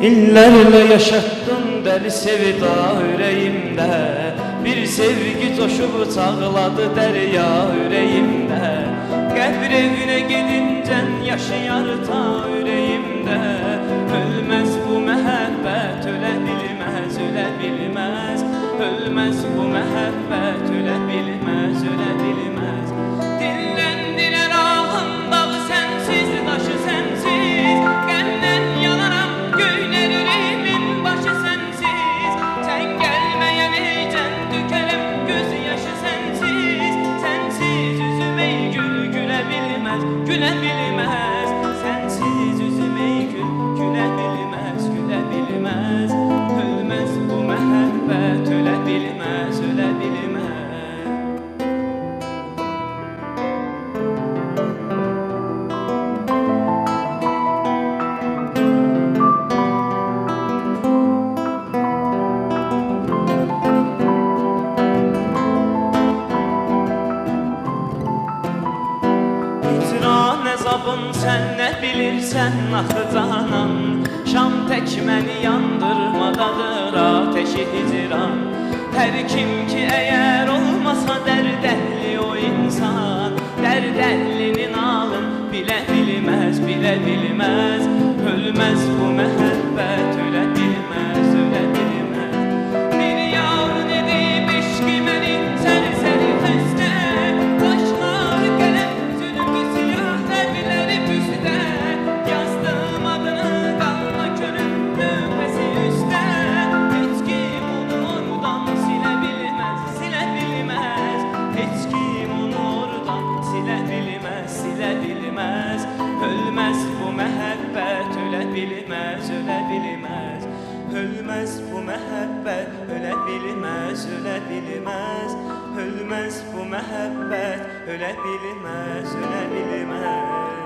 İllerle yaşattın deli sevda yüreğimde. Bir sevgi coşup çağladı derya yüreğimde. Qəbr evine gidincen yaşayar ta yüreğimde. Ölmez bu mehabbet, öle bilmez, öle bilmez. Ölmez bu mehabbet, öle bilmez, öle bilmez. Dinlendiler ahım dağı sensiz, taşı sensiz. Qəmdən yanaram göyler yüreğimin başı sensiz. Sen gelmeyen ecen tükerim gözyaşı sensiz. Sensiz üzüm ey gül gülebilmez, gülebilmez. Sensiz üzüm ey gül gülebilmez, gülebilmez. Ölmez bu mehabbet, ölebilmez, ölebilmez. Zabın sen ne bilirsen ahı canan. Şam tek məni yandırmadadır ateşi hicran. Her kim ki eğer olmasa derd ehli o insan. Derd ehlinin alın bile bilmez, bile bilmez. Ölmez bu mehabbet, öle bilmez, öle bilmez. Bir yar edip eşki beni serseri heste. Başlar kalem zülmü siyah evleri püste. Yazdım adını kanla köründü pesi üstte. Hiç kim onu oradan silebilmez, silebilmez. Hiç kim onu oradan silebilmez, silebilmez. Ölmez bu mehabbet, öle bilmez, öle bilmez. Ölmez bu mehabbet, öle bilmez, öle bilmez. Ölmez bu mehabbet, öle bilmez, öle bilmez.